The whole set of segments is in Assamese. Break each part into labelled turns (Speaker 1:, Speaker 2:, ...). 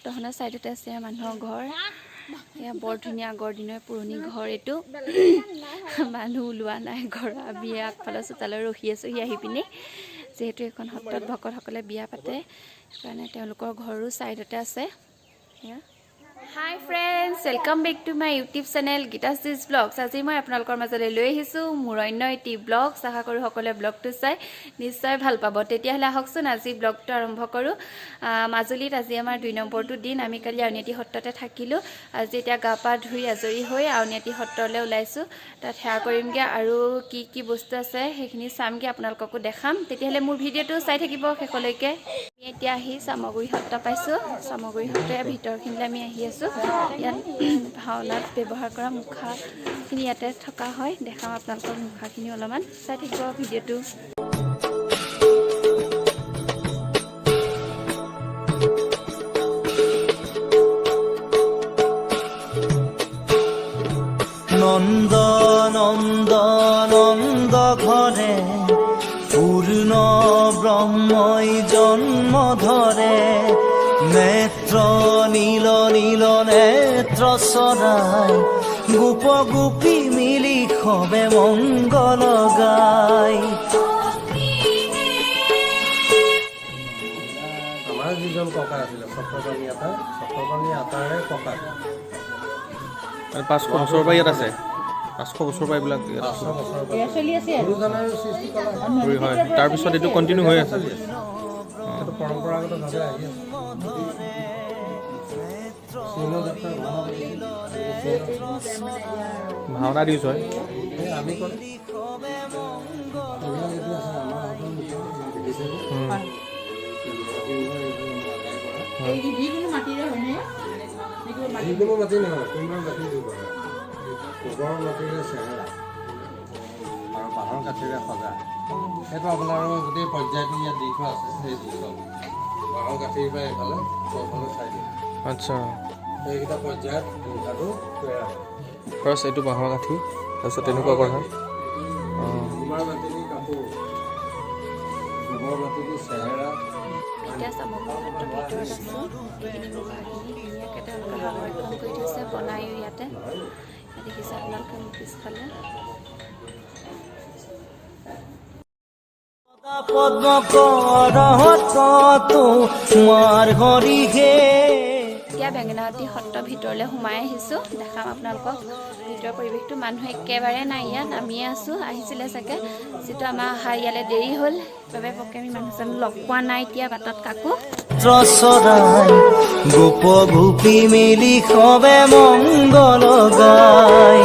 Speaker 1: সত্ৰখনৰ চাইডতে আছে মানুহৰ ঘৰ এয়া বৰ ধুনীয়া আগৰ দিনৰ পুৰণি ঘৰ এইটো মানুহ ওলোৱা নাই ঘৰৰ বিয়া আগফালৰ চোতালৈ ৰখি আছো সি আহি পিনে যেহেতু এখন সত্ৰত ভকতসকলে বিয়া পাতে সেইকাৰণে তেওঁলোকৰ ঘৰো চাইডতে আছে hi friends welcome back to my YouTube channel Geeta's this vlogs আজি মই আপোনালোকৰ মাজলৈ লৈ আহিছোঁ মোৰ অন্য এটি ব্লগছ আশা কৰোঁ সকলোৱে ব্লগটো চাই নিশ্চয় ভাল পাব তেতিয়াহ'লে আহকচোন আজি ব্লগটো আৰম্ভ কৰোঁ মাজুলীত আজি আমাৰ 2 নম্বৰটো দিন আমি কালি আউনীআটী সত্ৰতে থাকিলোঁ আজি এতিয়া গা পা ধুই আজৰি হৈ আউনীআটী সত্ৰলৈ ওলাইছোঁ তাত সেৱা কৰিমগৈ আৰু কি কি বস্তু আছে সেইখিনি চামগৈ আপোনালোককো দেখাম তেতিয়াহ'লে মোৰ ভিডিঅ'টো চাই থাকিব শেষলৈকে এতিয়া আহি চামগুৰি সত্ৰ পাইছোঁ চামগুৰি সত্ৰৰ ভিতৰখিনিলৈ আমি আহি আছোঁ ইয়াত ভাওনাত ব্যৱহাৰ কৰা মুখাখিনি ইয়াতে থকা হয় দেখাম আপোনালোকৰ মুখাখিনি অলপমান চাই থাকিব ভিডিঅ'টো
Speaker 2: নন্দ নন্দ নন্দ ঘরে পূর্ণ ব্রহ্মই জন্ম ধরে নেত্র নীল নীল নেত্র সদায় গোপ গোপী মিলি খবে মঙ্গল গায়
Speaker 3: আমাৰ যিজন ককা আছিলে সত্ৰকৰ্ণী আটাৰে ককা
Speaker 4: 500 বছৰৰ পৰা ইয়াত আছে 500 বছৰৰ পৰা এইবিলাক হয় তাৰপিছত এইটো কণ্টিনিউ হৈ আছে
Speaker 3: পৰম্পৰাগতভাৱে আহি আছে
Speaker 4: ভাওনা দিছ হয়
Speaker 3: আমি যিকোনো মাটি নহয় কোনোবা মাটি দিব গোবৰ মাটিৰে চেহেৰা আৰু বাঁহৰ কাঠিৰে সজা সেইটো আপোনাৰ গোটেই পৰ্যায়টো ইয়াত দি থোৱা আছে সেই দৃশ্য বাঁহৰ কাঠিৰ পৰা এইফালে চৌফালে চাই দিয়ে
Speaker 4: আচ্ছা
Speaker 3: সেইকেইটা পৰ্যায়ত মুখাটো তৈয়াৰ হয়
Speaker 4: ফাৰ্ষ্ট এইটো বাঁহৰ কাঠি তাৰপিছত তেনেকুৱা কৰা
Speaker 3: কুমাৰ মাটিৰ কাপোৰ গোবৰ মাটিৰ চেহেৰা
Speaker 1: এতিয়া চামগুৰি সত্ৰৰ ভিতৰত আছোঁ এইখিনি মুখাখিনি ধুনীয়াকৈ তেওঁলোকে সংৰক্ষণ কৰি থৈছে বনায়ো ইয়াতে দেখিছে আপোনালোকে মোৰ পিছফালে
Speaker 2: পদ্ম তোমাৰ হৰিহে
Speaker 1: এতিয়া বেঙেনাআটী সত্ৰৰ ভিতৰলৈ সোমাই আহিছোঁ দেখাম আপোনালোকক ভিতৰৰ পৰিৱেশটো মানুহ একেবাৰে নাই ইয়াত আমিয়ে আছোঁ আহিছিলে চাগে যিটো আমাৰ অহা ইয়ালৈ দেৰি হ'ল সেইবাবে পকে আমি মানুহ চানুহ লগ পোৱা নাই এতিয়া বাটত কাকো
Speaker 2: গোপ গোপী মিলি খবে মঙ্গল গায়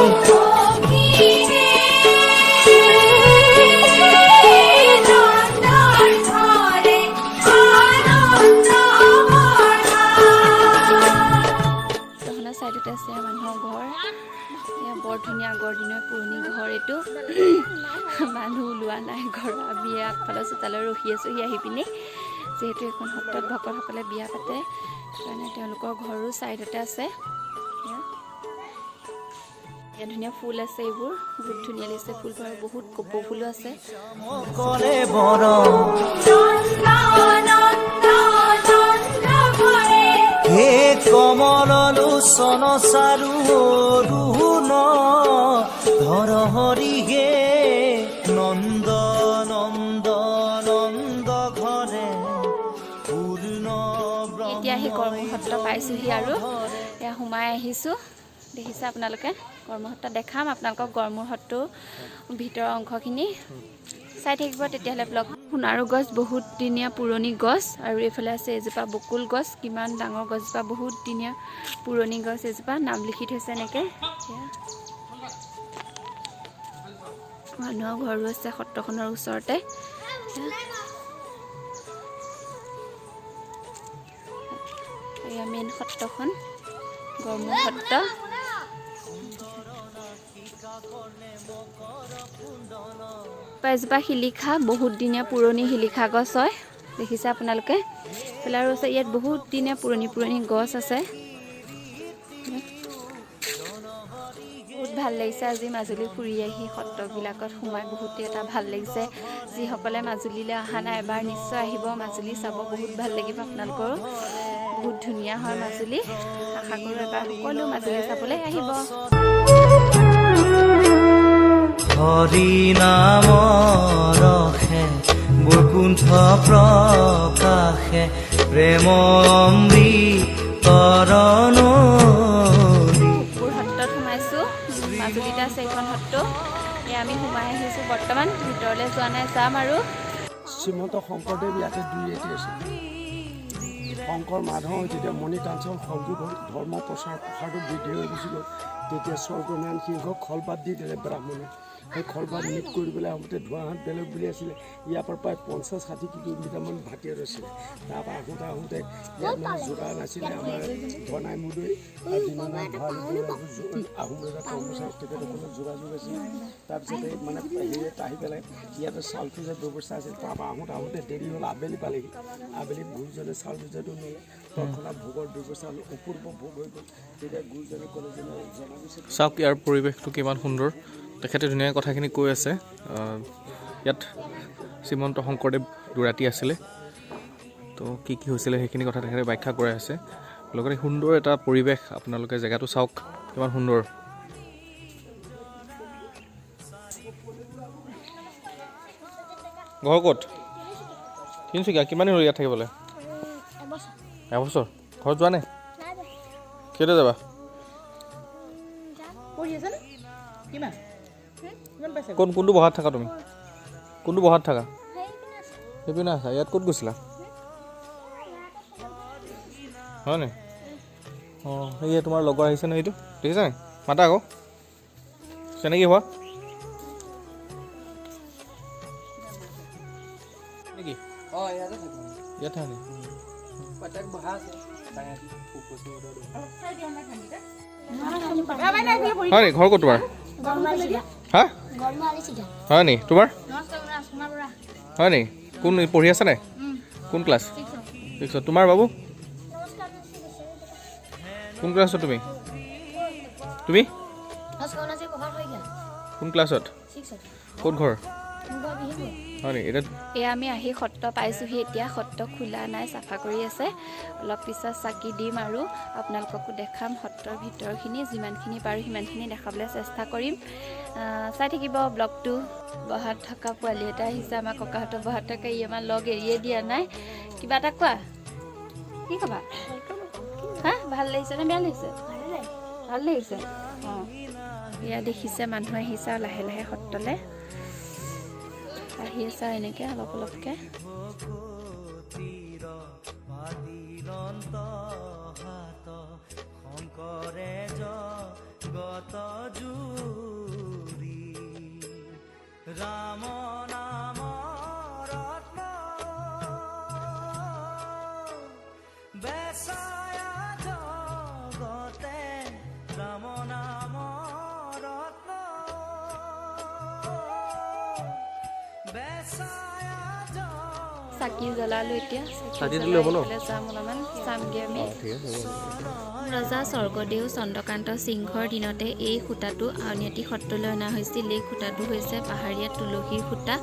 Speaker 1: চাইডতে আছে মানুহৰ ঘৰ এয়া বৰ ধুনীয়া আগৰ দিনৰ পুৰণি ঘৰ এইটো মানুহ ওলোৱা নাই ঘৰৰ বিয়া আগফালৰ চোতালৈ ৰখি আছো সি আহি পিনে যেহেতু এখন সত্ৰত ভকতসকলে বিয়া পাতে সেইকাৰণে তেওঁলোকৰ ঘৰো চাইডতে আছে এয়া ধুনীয়া ফুল আছে এইবোৰ বহুত ধুনীয়া লাগিছে ফুলবোৰ আৰু বহুত কপৌ ফুলো আছে
Speaker 2: হে কমল লোচন চাৰু অৰুণ ধৰ হৰি হে নন্দ নন্দ নন্দ ঘৰে পূৰ্ণ
Speaker 1: এতিয়া আহি কৰ্মসত্ৰ পাইছোঁহি আৰু এয়া সোমাই আহিছোঁ দেখিছে আপোনালোকে কৰ্মসত্ৰ দেখাম আপোনালোকক কৰ্মসত্ৰৰ ভিতৰৰ অংশখিনি চাই থাকিব তেতিয়াহ'লে ব্লগ সোণাৰু গছ বহুত দিনীয়া পুৰণি গছ আৰু এইফালে আছে এজোপা বকুল গছ কিমান ডাঙৰ গছজোপা বহুত দিনীয়া পুৰণি গছ এজোপা নাম লিখি থৈছে এনেকৈ মানুহৰ ঘৰো আছে সত্ৰখনৰ ওচৰতে এয়া মেইন সত্ৰখন গড়মূৰ সত্ৰ এজোপা শিলিখা বহুত দিনীয়া পুৰণি শিলিখা গছ হয় দেখিছে আপোনালোকে এইফালে আৰু আছে ইয়াত বহুত দিনীয়া পুৰণি গছ আছে বহুত ভাল লাগিছে আজি মাজুলী ফুৰি আহি সত্ৰবিলাকত সোমাই বহুতেই এটা ভাল লাগিছে যিসকলে মাজুলীলৈ অহা নাই এবাৰ নিশ্চয় আহিব মাজুলী চাব বহুত ভাল লাগিব আপোনালোকৰ বহুত ধুনীয়া হয় মাজুলী আশা কৰোঁ এবাৰ সকলো মাজুলী চাবলৈ আহিব
Speaker 2: হৰি নাম ৰখে বৈকুণ্ঠ প্ৰকাশে প্ৰেম অমৃতৰণ
Speaker 1: সত্ৰত সোমাইছোঁ মাজুলীতে আছে এইখন সত্ৰ আমি সোমাই আহিছোঁ বৰ্তমান ভিতৰলৈ যোৱা নাই যাম আৰু
Speaker 5: শ্ৰীমন্ত শংকৰদেৱ ইয়াতে দুই এটি আছিল শংকৰ মাধৱ যেতিয়া মণিকাঞ্চন সংযোগ হ'ল ধৰ্ম প্ৰসাৰটো বৃদ্ধি হৈ গুচি গ'ল তেতিয়া স্বৰ্গনাৰায়ণ সিংহক খলপাত দি দিলে ব্ৰাহ্মণে সেই খলপাত মিট কৰিবলৈ আহোঁতে ধোঁৱাহাট বেলেগ বুলি আছিলে ইয়াৰ পৰা প্ৰায় 50-60 কিলোমিটাৰমান ভাটিয়াত আছিলে তাৰপৰা আহোঁতে ইয়াত মানে যোগাৰ নাছিলে আমাৰ ধনাই মুদৈ আৰু দিননাথ ভাল আহোম ৰজা কৰ্মচাৰী তেখেতসকলৰ যোগাযোগ আছিল তাৰপিছতে মানে হেৰিত আহি পেলাই ইয়াতে চাউল পূজাৰ ব্যৱস্থা আছিল তাৰপৰা আহোঁতে দেৰি হ'ল আবেলি পালেহি আবেলি গুৰুজনে চাউল পূজাটো নলে তৎক্ষণাত ভোগৰ ব্যৱস্থা হ'ল অপূৰ্ব ভোগ হৈ গ'ল তেতিয়া গুৰুজনে ক'লে যে জনাবিছিল
Speaker 4: চাওক ইয়াৰ পৰিৱেশটো কিমান সুন্দৰ তেখেতে ধুনীয়া কথাখিনি কৈ আছে ইয়াত শ্ৰীমন্ত শংকৰদেৱ দুৰাতি আছিলে তো কি হৈছিলে সেইখিনি কথা তেখেতে ব্যাখ্যা কৰাই আছে লগতে সুন্দৰ এটা পৰিৱেশ আপোনালোকে জেগাটো চাওক কিমান সুন্দৰ ঘৰ ক'ত তিনিচুকীয়া কিমান দিন হ'ল ইয়াত থাকিবলৈ এবছৰ ঘৰত যোৱা নাই কেতিয়া যাবা কোনটো বহাত থাকা তুমি কোনটো বহাত থাকা সেইপিনে আছা ইয়াত ক'ত গৈছিলা হয় নে অঁ সেয়ে তোমাৰ লগৰ আহিছে ন এইটো দেখিছা নাই মাতা আকৌ চিনাকি হোৱা নেকি ইয়াত থাকা নেকি হয় নি ঘৰ ক'ত তোমাৰ হা হয় নি তোমাৰ হয় নি কোন পঢ়ি আছে নাই কোন ক্লাছ 6 তোমাৰ বাবু কোন ক্লাছত তুমি কোন ক্লাছত ক'ত ঘৰ হয় নি এতিয়া
Speaker 1: এয়া আমি আহি সত্ৰ পাইছোঁহি এতিয়া সত্ৰ খোলা নাই চাফা কৰি আছে অলপ পিছত চাকি দিম আৰু আপোনালোককো দেখাম সত্ৰৰ ভিতৰখিনি যিমানখিনি পাৰোঁ সিমানখিনি দেখাবলৈ চেষ্টা কৰিম চাই থাকিব ব্লগটো বহাত থকা পোৱালি এটা আহিছে আমাৰ ককাহঁতৰ বহাত থকা ই আমাৰ লগ এৰিয়ে দিয়া নাই কিবা এটা কোৱা কি ক'বা হা ভাল লাগিছে নে বেয়া লাগিছে ভাল লাগিছে অঁ এয়া দেখিছে মানুহ আহিছে আৰু লাহে লাহে সত্ৰলৈ আহি আছে এনেকৈ অলপ অলপকৈ
Speaker 2: শংকৰে জগত জুৰি ৰাম নাম ৰত্ন বেচায়া জগতে ৰাম নাম ৰত্ন
Speaker 1: চাকি জ্বলালো এতিয়া
Speaker 4: চাকি দিলে হ'ব ন
Speaker 1: যাম অলপমান চামগৈ আমি ৰজা স্বৰ্গদেউ চন্দ্ৰকান্ত সিংহৰ দিনতে এই সূতাটো আউনীআটী সত্ৰলৈ অনা হৈছিল এই সূতাটো হৈছে পাহাৰীয়া তুলসীৰ সূতা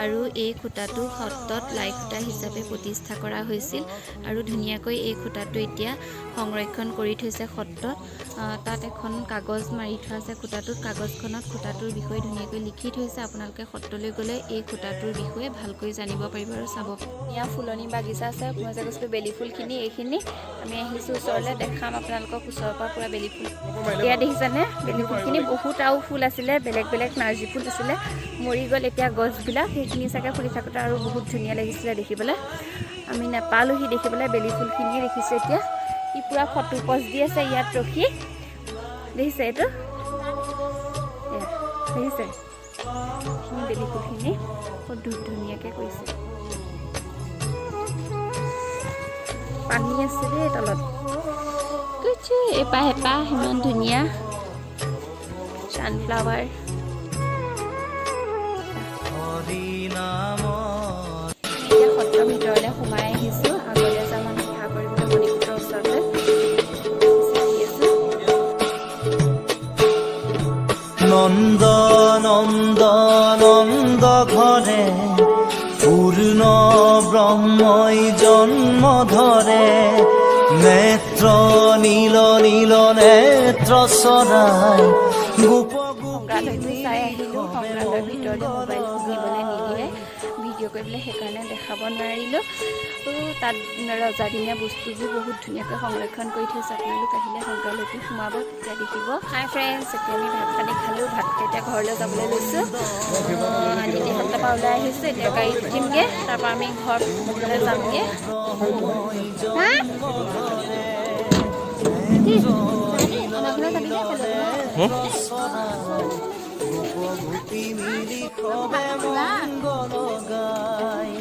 Speaker 1: আৰু এই খুঁটাটো সত্ৰত লাই খুঁটা হিচাপে প্ৰতিষ্ঠা কৰা হৈছিল আৰু ধুনীয়াকৈ এই খুঁটাটো এতিয়া সংৰক্ষণ কৰি থৈছে সত্ৰত তাত এখন কাগজ মাৰি থোৱা আছে খুঁটাটোত কাগজখনত খুঁটাটোৰ বিষয়ে ধুনীয়াকৈ লিখি থৈছে আপোনালোকে সত্ৰলৈ গ'লে এই খুঁটাটোৰ বিষয়ে ভালকৈ জানিব পাৰিব আৰু চাব ইয়াৰ ফুলনি বাগিচা আছে মই যে কৈছিলোঁ বেলি ফুলখিনি এইখিনি আমি আহিছোঁ ওচৰলৈ দেখাম আপোনালোকক ওচৰৰ পৰা পূৰা বেলি ফুল এতিয়া দেখিছেনে বেলি ফুলখিনি বহুত আৰু ফুল আছিলে বেলেগ বেলেগ নাৰ্জী ফুল আছিলে মৰি গ'ল এতিয়া গছবিলাক সেইখিনি চাগে ফুলি থাকোঁতে আৰু বহুত ধুনীয়া লাগিছিলে দেখিবলৈ আমি নাপালোঁহি দেখিবলৈ বেলি ফুলখিনিয়ে দেখিছোঁ এতিয়া ই পূৰা ফটো পজ দি আছে ইয়াত ৰখি দেখিছে এইটো দেখিছে এইখিনি বেলি ফুলখিনি বহুত ধুনীয়াকৈ কৰিছে পানী আছে দেই তলত কৈছে এপাহ এপাহ ইমান ধুনীয়া ছানফ্লাৱাৰ এতিয়া সত্ৰৰ ভিতৰলৈ সোমাই আহিছোঁ আগলৈ যাম আমি সেৱা কৰিবলৈ মণিকূটৰ ওচৰলৈ
Speaker 2: নন্দ নন্দ নন্দ ঘৰে পূৰ্ণ ব্ৰহ্মই জন্ম ধৰে নেত্ৰ নীল নীল নেত্ৰ চৰাই গোপ
Speaker 1: সংগ্ৰহালয়টো চাই আহিলোঁ। সংগ্ৰহালয়ৰ ভিতৰলৈ মোবাইল নিবলৈ নিদিয়ে, ভিডিঅ' কৰিবলৈ, সেইকাৰণে দেখাব নোৱাৰিলোঁ। তাত ৰজাদিনীয়া বস্তুবোৰ বহুত ধুনীয়াকৈ সংৰক্ষণ কৰি থৈছে। আপোনালোক আহিলে সংগ্ৰহালয়টো সোমাব, তেতিয়া দেখিব। হাই ফ্ৰেণ্ডছ, এতিয়া আমি ভাত পানী খালোঁ। ভাত এতিয়া ঘৰলৈ যাবলৈ লৈছোঁ। নীতি সত্ৰৰ পৰা ওলাই আহিছোঁ, এতিয়া গাড়ীত উঠিমগৈ, তাৰপৰা আমি ঘৰলৈ যামগৈ।
Speaker 2: গোপী মিলি খবে মংগল গায়